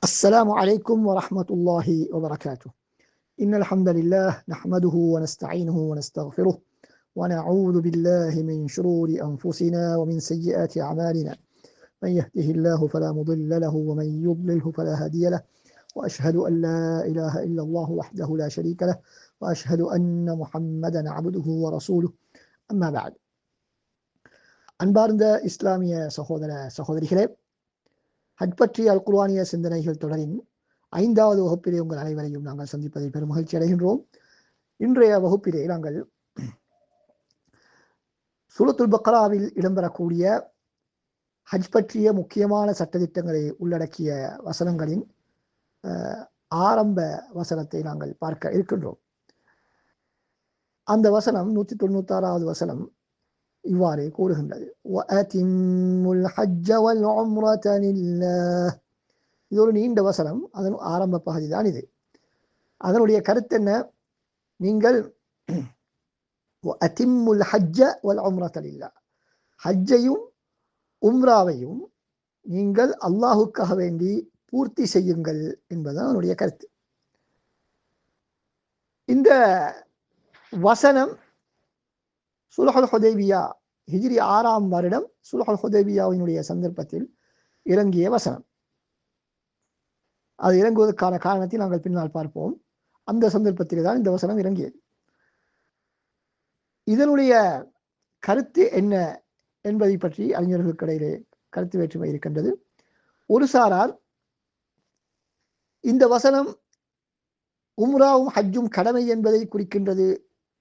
السلام عليكم ورحمة الله وبركاته. إن الحمد لله نحمده ونستعينه ونستغفره ونعوذ بالله من شرور أنفسنا ومن سيئات أعمالنا. من يهده الله فلا مضل له ومن يضلله فلا هادي له، وأشهد أن لا إله إلا الله وحده لا شريك له، وأشهد أن محمدا عبده ورسوله. أما بعد. அன்பார்ந்த இஸ்லாமிய சகோதர சகோதரிகளே, ஹஜ் பற்றிய அல் குர்ஆனிய சிந்தனைகள் தொடரின் 5வது வகுப்பிலே உங்கள் அனைவரையும் நாங்கள் சந்திப்பதில் பெரும் மகிழ்ச்சி அடைகின்றோம். இன்றைய வகுப்பிலே நாங்கள் சூரத்துல் பக்ராவில் இடம்பெறக்கூடிய ஹஜ் பற்றிய முக்கியமான சட்டதிட்டங்களை உள்ளடக்கிய வசனங்களின் ஆரம்ப வசனத்தை நாங்கள் பார்க்க இருக்கின்றோம். அந்த வசனம் 196வது வசனம் இவ்வாறு கூறுகின்றது, இது ஒரு நீண்ட வசனம். அதன் ஆரம்ப பகுதி தான் இது. அதனுடைய கருத்து என்ன? நீங்கள் ஹஜ்ஜையும் உம்ராவையும் நீங்கள் அல்லாஹுக்காக வேண்டி பூர்த்தி செய்யுங்கள் என்பதுதான் அதனுடைய கருத்து. இந்த வசனம் சுல்ஹுல் ஹுதைபியா ஹிஜ்ரி 6ஆம் வருடம் சுல்ஹுல் ஹுதைபியாவினுடைய சந்தர்ப்பத்தில் இறங்கிய வசனம். அது இறங்குவதற்கான காரணத்தை நாங்கள் பின்னால் பார்ப்போம். அந்த சந்தர்ப்பத்திலே தான் இந்த வசனம் இறங்கியது. இதனுடைய கருத்து என்ன என்பதை பற்றி அறிஞர்களுக்கு இடையிலே கருத்து வேற்றுமை இருக்கின்றது. ஒரு சாரார் இந்த வசனம் உம்ராவும் ஹஜ்ஜும் கடமை என்பதை குறிக்கின்றது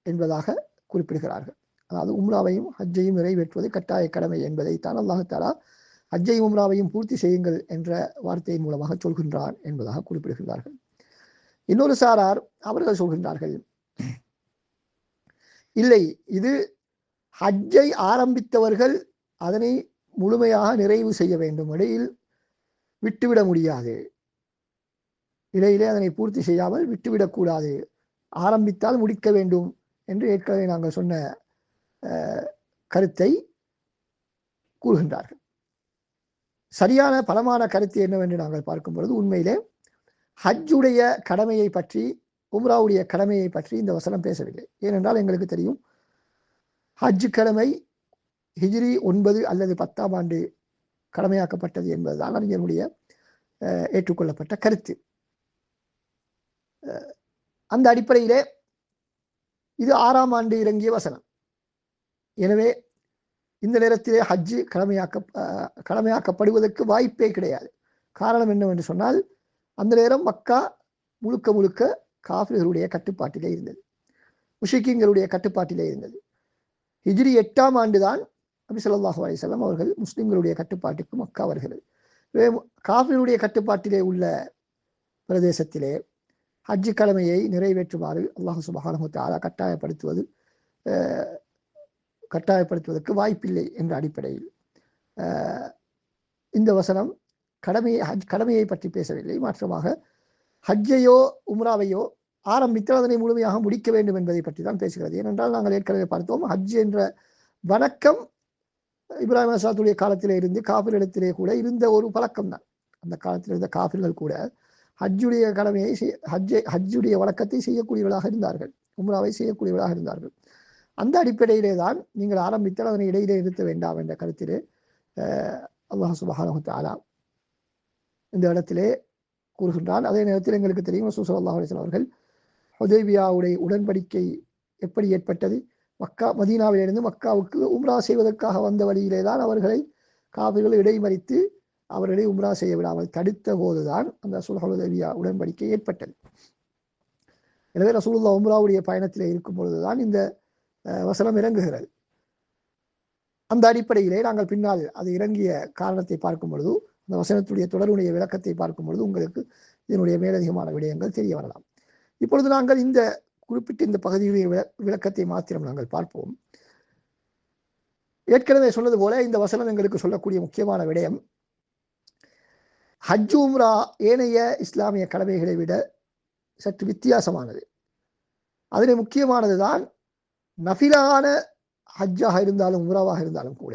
என்பதாக குறிப்பிடுகிறார்கள். அதாவது உம்ராவையும் ஹஜ்ஜையும் நிறைவேற்றுவது கட்டாய கடமை என்பதைத்தான் அல்லாஹ் தஆலா ஹஜ்ஜையும் உம்ராவையும் பூர்த்தி செய்யுங்கள் என்ற வார்த்தையின் மூலமாக சொல்கின்றான் என்பதாக குறிப்பிடுகிறார்கள். இன்னொரு சாரார் அவர்கள் சொல்கின்றார்கள், இல்லை, இது ஹஜ்ஜை ஆரம்பித்தவர்கள் அதனை முழுமையாக நிறைவு செய்ய வேண்டும், இடையில் விட்டுவிட முடியாது, இடையிலே அதனை பூர்த்தி செய்யாமல் விட்டுவிடக்கூடாது, ஆரம்பித்தால் முடிக்க வேண்டும் என்று ஏற்கனவே நாங்கள் சொன்ன கருத்தை கூறுகின்றார்கள். சரியான பலமான கருத்து என்னவென்று நாங்கள் பார்க்கும் பொழுது, உண்மையிலே ஹஜ்ஜுடைய கடமையை பற்றி உம்ராவுடைய கடமையை பற்றி இந்த வசனம் பேசவில்லை. ஏனென்றால் எங்களுக்கு தெரியும், ஹஜ் கடமை ஹிஜ்ரி 9 அல்லது 10ஆம் ஆண்டு கடமையாக்கப்பட்டது என்பதுதான் அறிஞருடைய ஏற்றுக்கொள்ளப்பட்ட கருத்து. அந்த அடிப்படையிலே இது 6ஆம் ஆண்டு இறங்கிய வசனம். எனவே இந்த நேரத்திலே ஹஜ்ஜு கடமையாக்கப்படுவதற்கு வாய்ப்பே கிடையாது. காரணம் என்னவென்று சொன்னால், அந்த நேரம் மக்கா முழுக்க முழுக்க காஃபிர்களுடைய கட்டுப்பாட்டிலே இருந்தது, முஷ்ரிக்கீன்களுடைய கட்டுப்பாட்டிலே இருந்தது. ஹிஜ்ரி 8ஆம் ஆண்டு தான் நபி ஸல்லல்லாஹு அலைஹி வஸல்லம் அவர்கள் முஸ்லிம்களுடைய கட்டுப்பாட்டுக்கு மக்கா வருகிறது. காஃபிர்களுடைய கட்டுப்பாட்டிலே உள்ள பிரதேசத்திலே ஹஜ்ஜு கடமையை நிறைவேற்றுமாறு அல்லாஹ் சுப்ஹானஹு வ தஆலா கட்டாயப்படுத்துவதற்கு வாய்ப்பில்லை என்ற அடிப்படையில் இந்த வசனம் கடமையை பற்றி பேசவில்லை. மாற்றமாக ஹஜ்ஜையோ உம்ராவையோ ஆரம்பித்தால் அதனை முழுமையாக முடிக்க வேண்டும் என்பதை பற்றி தான் பேசுகிறது. ஏனென்றால் நாங்கள் ஏற்கனவே பார்த்தோம், ஹஜ் என்ற வணக்கம் இப்ராஹிம் அலைஹிஸ்ஸலாத்துடைய காலத்திலே இருந்து காஃபிர்களிடத்திலே கூட இருந்த ஒரு பழக்கம் தான். அந்த காலத்தில் இருந்த காஃபிர்கள் கூட ஹஜ்ஜுடைய கடமையை ஹஜ்ஜுடைய வணக்கத்தை செய்யக்கூடியவர்களாக இருந்தார்கள், உம்ராவை செய்யக்கூடியவர்களாக இருந்தார்கள். அந்த அடிப்படையிலே தான் நீங்கள் ஆரம்பித்தால் அதனை இடையிலே நிறுத்த வேண்டாம் என்ற கருத்திலே அல்லாஹ் சுப்ஹானஹு வ தஆலா இந்த இடத்திலே கூறுகின்றான். அதே நேரத்தில் எங்களுக்கு தெரியும், ரசூல் ஸல்லல்லாஹு அலைஹி வஸல்லம் அவர்கள் ஹுதைபியாவுடைய உடன்படிக்கை எப்படி ஏற்பட்டது? மதீனாவிலிருந்து மக்காவுக்கு உம்ரா செய்வதற்காக வந்த வழியிலே தான் அவர்களை காஃபிர்கள் இடைமறித்து அவர்களை உம்ரா செய்ய விடாமல் தடுத்த போதுதான் அந்த ஹுதைபியா உடன்படிக்கை ஏற்பட்டது. எனவே ரசூலுல்லாஹ் உம்ராவுடைய பயணத்திலே இருக்கும் பொழுதுதான் இந்த வசனம் இறங்குகிறது. அந்த அடிப்படையிலே நாங்கள் பின்னால் அது இறங்கிய காரணத்தை பார்க்கும் பொழுது, அந்த வசனத்துடைய தொடருடைய விளக்கத்தை பார்க்கும் பொழுது உங்களுக்கு இதனுடைய மேலதிகமான விடயங்கள் தெரிய வரலாம். இப்பொழுது நாங்கள் இந்த குறிப்பிட்ட இந்த பகுதியுடைய விளக்கத்தை மாத்திரம் நாங்கள் பார்ப்போம். ஏற்கனவே சொன்னது போல இந்த வசனம் எங்களுக்கு சொல்லக்கூடிய முக்கியமான விடயம், ஹஜ் உம்ரா ஏனைய இஸ்லாமிய கடமைகளை விட சற்று வித்தியாசமானது. அதில் முக்கியமானது தான் நஃபிலான ஹஜ்ஜாக இருந்தாலும் உம்ராவாக இருந்தாலும் கூட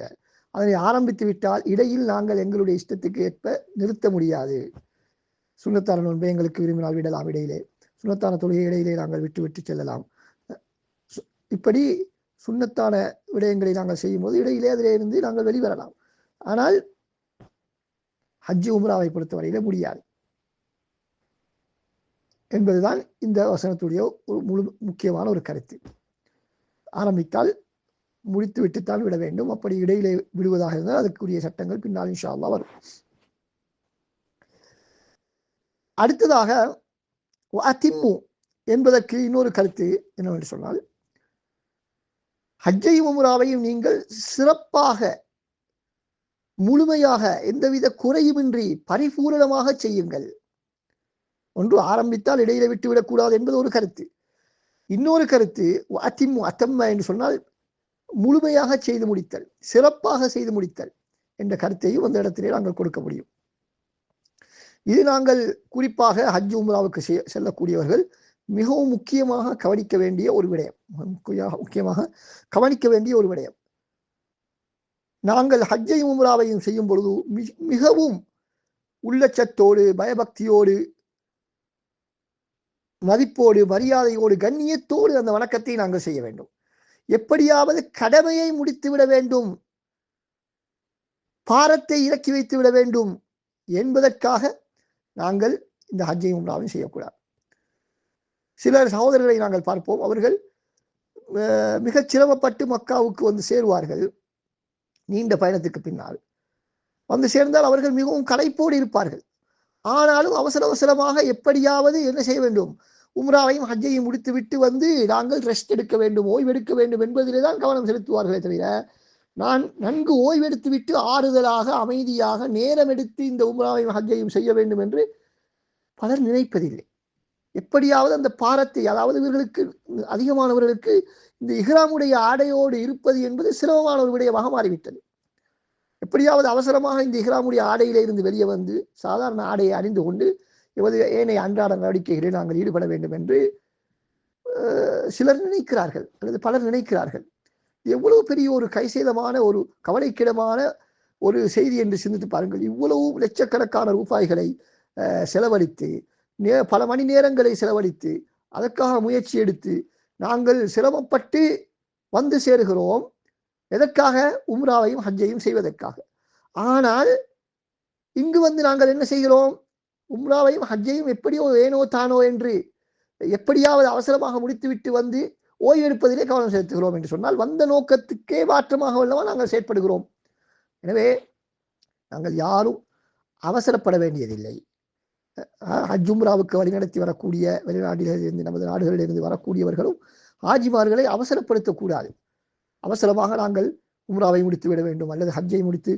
அதனை ஆரம்பித்து விட்டால் இடையில் நாங்கள் எங்களுடைய இஷ்டத்துக்கு ஏற்ப நிறுத்த முடியாது. சுன்னத்தான நோன்பை எங்களுக்கு விரும்பினால் விடலாம், இடையிலே சுன்னத்தான தொழுகை இடையிலே நாங்கள் விட்டு விட்டு செல்லலாம். இப்படி சுன்னத்தான விடயங்களை நாங்கள் செய்யும் போது இடையிலே அதிலே இருந்து நாங்கள் வெளிவரலாம். ஆனால் ஹஜ்ஜு உம்ராவை பொறுத்தவரையிலே முடியாது என்பதுதான் இந்த வசனத்துடைய ஒரு முக்கியமான ஒரு கருத்து. ஆரம்பித்தால் முடித்து விட்டுத்தான் விட வேண்டும். அப்படி இடையிலே விடுவதாக இருந்தால் அதற்குரிய சட்டங்கள் பின்னால் இன்ஷா அல்லாஹ் வரும். அடுத்ததாக அதிம்மு என்பதற்கு இன்னொரு கருத்து என்னவென்று சொன்னால், ஹஜ்ஜையும் உம்ராவையும் நீங்கள் சிறப்பாக முழுமையாக எந்தவித குறையுமின்றி பரிபூரணமாக செய்யுங்கள். ஒன்று ஆரம்பித்தால் இடையில விட்டுவிடக்கூடாது என்பது ஒரு கருத்து. இன்னொரு கருத்து அதிம்மு அத்தம்ம என்று சொன்னால் முழுமையாக செய்து முடித்தல், சிறப்பாக செய்து முடித்தல் என்ற கருத்தையும் அந்த இடத்திலே நாங்கள் கொடுக்க முடியும். இது நாங்கள் குறிப்பாக ஹஜ் உம்ராவுக்கு செல்லக்கூடியவர்கள் மிகவும் முக்கியமாக கவனிக்க வேண்டிய ஒரு விடயம். முக்கியமாக கவனிக்க வேண்டிய ஒரு விடயம். நாங்கள் ஹஜ்ஜையும் உம்ராவையும் செய்யும் பொழுது மிகவும் உள்ளச்சத்தோடு, பயபக்தியோடு, மதிப்போடு, மரியாதையோடு, கண்ணியத்தோடு அந்த வணக்கத்தை நாங்கள் செய்ய வேண்டும். எப்படியாவது கடமையை முடித்து விட வேண்டும், பாரத்தை இறக்கி வைத்து விட வேண்டும் என்பதற்காக நாங்கள் இந்த ஹஜ்ஜையும் உம்ராவையும் செய்யக்கூடாது. சிலர் சகோதரர்களை நாங்கள் பார்ப்போம், அவர்கள் மிகச் சிரமப்பட்டு மக்காவுக்கு வந்து சேருவார்கள். நீண்ட பயணத்துக்கு பின்னால் வந்து சேர்ந்தால் அவர்கள் மிகவும் களைப்போடு இருப்பார்கள். ஆனாலும் அவசர அவசரமாக எப்படியாவது என்ன செய்ய வேண்டும், உம்ராவையும் ஹஜ்ஜையும் முடித்து விட்டு வந்து நாங்கள் ரெஸ்ட் எடுக்க வேண்டும், ஓய்வெடுக்க வேண்டும் என்பதிலே தான் கவனம் செலுத்துவார்களே தவிர, நான் நன்கு ஓய்வெடுத்து விட்டு ஆறுதலாக அமைதியாக நேரம் எடுத்து இந்த உம்ராவையும் ஹஜ்ஜையும் செய்ய வேண்டும் என்று பலர் நினைப்பதில்லை. எப்படியாவது அந்த பாரத்தை, அதாவது இவர்களுக்கு அதிகமானவர்களுக்கு இந்த இஹ்ராமுடைய ஆடையோடு இருப்பது என்பது சிரமமான ஒரு விடயமாக மாறிவிட்டது. எப்படியாவது அவசரமாக இந்த இஹ்ராமுடைய ஆடையிலே இருந்து வெளியே வந்து சாதாரண ஆடையை அணிந்து கொண்டு ஏனைய அன்றாட நடவடிக்கைகளில் நாங்கள் ஈடுபட வேண்டும் என்று சிலர் நினைக்கிறார்கள், அல்லது பலர் நினைக்கிறார்கள். எவ்வளவு பெரிய ஒரு கைசேதமான, ஒரு கவலைக்கிடமான ஒரு செய்தி என்று சிந்தித்து பாருங்கள். இவ்வளவு லட்சக்கணக்கான ரூபாய்களை செலவழித்து, பல மணி நேரங்களை செலவழித்து, அதற்காக முயற்சி எடுத்து நாங்கள் சிரமப்பட்டு வந்து சேருகிறோம். எதற்காக? உம்ராவையும் ஹஜ்ஜையும் செய்வதற்காக. ஆனால் இங்கு வந்து நாங்கள் என்ன செய்கிறோம், உம்ராவையும் ஹஜ்ஜையும் எப்படியோ ஏனோ தானோ என்று எப்படியாவது அவசரமாக முடித்துவிட்டு வந்து ஓய்வெடுப்பதிலே கவனம் செலுத்துகிறோம் என்று சொன்னால் வந்த நோக்கத்துக்கே மாற்றமாக உள்ளவா நாங்கள் செயற்படுகிறோம். எனவே நாங்கள் யாரும் அவசரப்பட வேண்டியதில்லை. ஹஜ் உம்ராவுக்கு வழிநடத்தி வரக்கூடிய வெளிநாடுகளிலிருந்து, நமது நாடுகளிலிருந்து வரக்கூடியவர்களும் ஹாஜிமார்களை அவசரப்படுத்தக்கூடாது. அவசரமாக நாங்கள் உம்ராவை முடித்து விட வேண்டும் அல்லது ஹஜ்ஜை முடித்து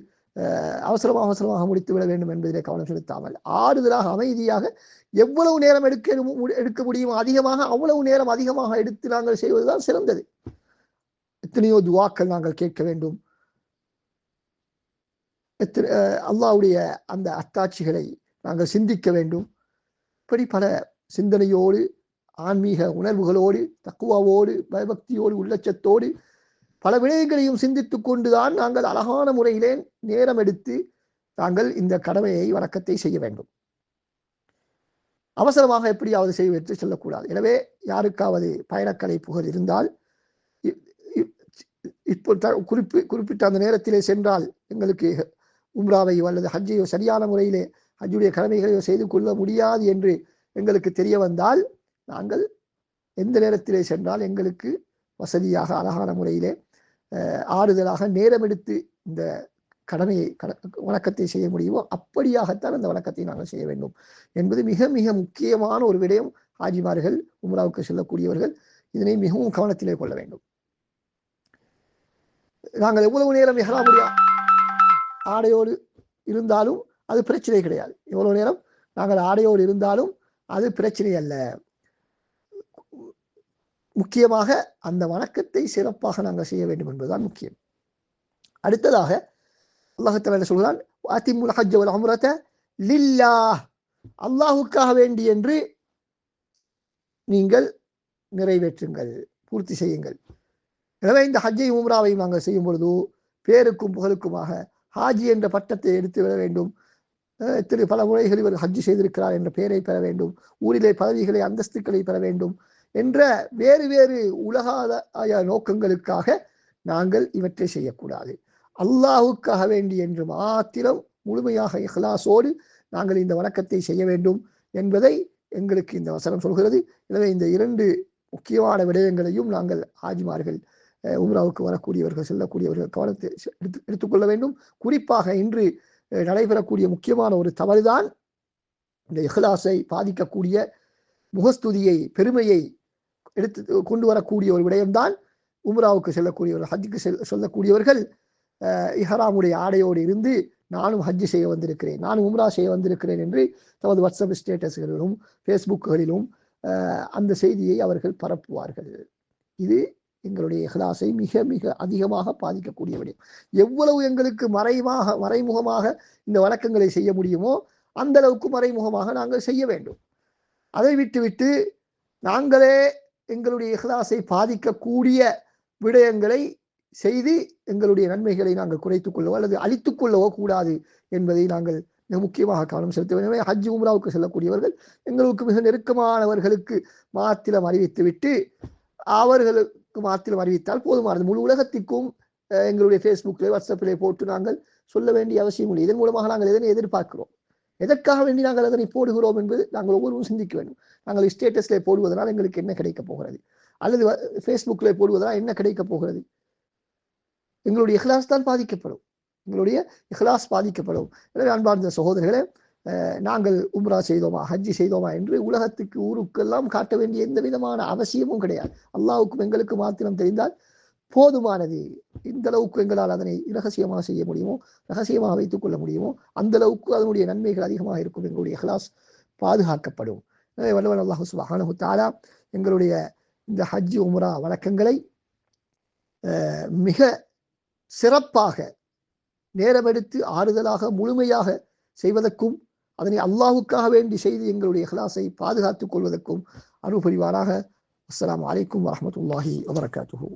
அவசரமாக முடித்து விட வேண்டும் என்பதிலே கவனம் செலுத்தாமல் ஆறுதலாக அமைதியாக எவ்வளவு நேரம் எடுக்க முடியும் அதிகமாக அவ்வளவு நேரம் அதிகமாக எடுத்து நாங்கள் செய்வதுதான் சிறந்தது. எத்தனையோ துவாக்கள் நாங்கள் கேட்க வேண்டும், அல்லாஹ்வுடைய அந்த அத்தாட்சிகளை நாங்கள் சிந்திக்க வேண்டும். இப்படி பல சிந்தனையோடு, ஆன்மீக உணர்வுகளோடு, தக்குவாவோடு, பயபக்தியோடு, உள்ளச்சத்தோடு பல விடயங்களையும் சிந்தித்துக் கொண்டுதான் நாங்கள் அழகான முறையிலே நேரம் எடுத்து நாங்கள் இந்த கடமையை, வணக்கத்தை செய்ய வேண்டும். அவசரமாக எப்படியாவது செய்வதற்கு செல்லக்கூடாது. எனவே யாருக்காவது பயணக்கலைப்புகள் இருந்தால், இப்போ குறிப்பிட்ட அந்த நேரத்திலே சென்றால் எங்களுக்கு உம்ராவையோ அல்லது ஹஜ்ஜையோ சரியான முறையிலே ஹஜ்ஜுடைய கடமைகளையோ செய்து கொள்ள முடியாது என்று எங்களுக்கு தெரிய வந்தால், நாங்கள் எந்த நேரத்திலே சென்றால் எங்களுக்கு வசதியாக அழகான முறையிலே ஆறுதலாக நேரம் எடுத்து இந்த கடமையை, வணக்கத்தை செய்ய முடியுமோ அப்படியாகத்தான் அந்த வணக்கத்தை நாங்கள் செய்ய வேண்டும் என்பது மிக மிக முக்கியமான ஒரு விடயம். ஹாஜிமார்கள், உம்ராவுக்கு செல்லக்கூடியவர்கள் இதனை மிகவும் கவனத்திலே கொள்ள வேண்டும். நாங்கள் எவ்வளவு நேரம் இஹ்ராமுடைய ஆடையோடு இருந்தாலும் அது பிரச்சனை கிடையாது. எவ்வளவு நேரம் நாங்கள் ஆடையோடு இருந்தாலும் அது பிரச்சனை அல்ல. முக்கியமாக அந்த வணக்கத்தை சிறப்பாக நாங்கள் செய்ய வேண்டும் என்பதுதான் முக்கியம். அடுத்ததாக அல்லாஹ் தஆலா சொல்கிறான், அத்திம்முல் ஹஜ்ஜ வல் உம்ரத லில்லாஹ், அல்லாஹ்வுக்காக வேண்டி என்று நீங்கள் நிறைவேற்றுங்கள், பூர்த்தி செய்யுங்கள். எனவே இந்த ஹஜ்ஜை உம்ராவையும் நாங்கள் செய்யும் பொழுது பேருக்கும் புகழுக்குமாக ஹாஜி என்ற பட்டத்தை எடுத்து விட வேண்டும். திரு பல முறைகள் இவர் ஹஜ் செய்திருக்கிறார் என்ற பெயரை பெற வேண்டும், ஊரிலே பதவிகளை அந்தஸ்துக்களை பெற வேண்டும் என்ற வேறு வேறு உலகாய நோக்கங்களுக்காக நாங்கள் இவற்றை செய்யக்கூடாது. அல்லாஹுக்காக வேண்டி என்று மாத்திரம் முழுமையாக இஹ்லாஸோடு நாங்கள் இந்த வணக்கத்தை செய்ய வேண்டும் என்பதை எங்களுக்கு இந்த வசனம் சொல்கிறது. எனவே இந்த இரண்டு முக்கியமான விடயங்களையும் நாங்கள் ஹாஜிமார்கள், உம்ராவுக்கு வரக்கூடியவர்கள், செல்லக்கூடியவர்கள் கவனத்தை எடுத்துக்கொள்ள வேண்டும். குறிப்பாக இன்று நடைபெறக்கூடிய முக்கியமான ஒரு தவறுதான் இந்த இஹ்லாஸை பாதிக்கக்கூடிய முகஸ்துதியை, பெருமையை எடுத்து கொண்டு வரக்கூடிய ஒரு விடயம்தான். உம்ராவுக்கு செல்லக்கூடியவர்கள், ஹஜ்ஜுக்கு சொல்லக்கூடியவர்கள் இஹ்ராமுடைய ஆடையோடு இருந்து நானும் ஹஜ்ஜு செய்ய வந்திருக்கிறேன், நானும் உம்ரா செய்ய வந்திருக்கிறேன் என்று தமது வாட்ஸ்அப் ஸ்டேட்டஸ்களிலும் ஃபேஸ்புக்குகளிலும் அந்த செய்தியை அவர்கள் பரப்புவார்கள். இது எங்களுடைய இஹ்லாஸை மிக மிக அதிகமாக பாதிக்கக்கூடிய விடயம். எவ்வளவு எங்களுக்கு மறைமுகமாக இந்த வணக்கங்களை செய்ய முடியுமோ அந்த அளவுக்கு மறைமுகமாக நாங்கள் செய்ய வேண்டும். அதை விட்டுவிட்டு நாங்களே எங்களுடைய இஹ்லாஸை பாதிக்கக்கூடிய விடயங்களை செய்து எங்களுடைய நன்மைகளை நாங்கள் குறைத்துக் கொள்ளவோ அல்லது அழித்துக் கொள்ளவோ கூடாது என்பதை நாங்கள் மிக முக்கியமாக கவனம் செலுத்த வேண்டும். எனவே ஹஜ் உம்ராவுக்கு செல்லக்கூடியவர்கள் எங்களுக்கு மிக நெருக்கமானவர்களுக்கு மாத்திரம் அறிவித்துவிட்டு அவர்களுக்கு மாத்திரம் அறிவித்தால் போதுமானது. முழு உலகத்திற்கும் எங்களுடைய ஃபேஸ்புக்கிலே, வாட்ஸ்அப்பிலே போட்டு நாங்கள் சொல்ல வேண்டிய அவசியம் இல்லை. இதன் மூலமாக நாங்கள் எதனை எதிர்பார்க்கிறோம், எதற்காக வேண்டி நாங்கள் அதனை போடுகிறோம் என்பது நாங்கள் ஒவ்வொருவரும் சிந்திக்க வேண்டும். நாங்கள் ஸ்டேட்டஸ்ல போடுவதனால் எங்களுக்கு என்ன கிடைக்க போகிறது, அல்லது ஃபேஸ்புக்கில் போடுவதனால் என்ன கிடைக்க போகிறது? எங்களுடைய இஹ்லாஸ் தான் பாதிக்கப்படும், எங்களுடைய இஹ்லாஸ் பாதிக்கப்படும். எனவே அன்பார்ந்த சகோதரர்களே, நாங்கள் உம்ரா செய்தோமா, ஹஜ்ஜி செய்தோமா என்று உலகத்துக்கு, ஊருக்கெல்லாம் காட்ட வேண்டிய எந்த விதமான அவசியமும் கிடையாது. அல்லாஹ்வுக்கும் எங்களுக்கு மாத்திரம் தெரிந்தால் போதுமானது. இந்த அளவுக்கு எங்களால் அதனை இரகசியமாக செய்ய முடியுமோ, ரகசியமாக வைத்துக் கொள்ள முடியுமோ அந்த அளவுக்கு அதனுடைய நன்மைகள் அதிகமாக இருக்கும், எங்களுடைய இஹ்லாஸ் பாதுகாக்கப்படும். எனவே வல்லவன் அல்லாஹ் சுப்ஹானஹு தஆலா எங்களுடைய இந்த ஹஜ் உம்ரா வணக்கங்களை மிக சிறப்பாக, நேரமெடுத்து ஆறுதலாக, முழுமையாக செய்வதற்கும், அதனை அல்லாஹ்வுக்காக வேண்டி செய்து எங்களுடைய இஹ்லாஸை பாதுகாத்துக் கொள்வதற்கும் அருள் புரிவாராக. அஸ்ஸலாமு அலைக்கும் வரஹ்மத்துல்லாஹி வபரகாத்துஹு.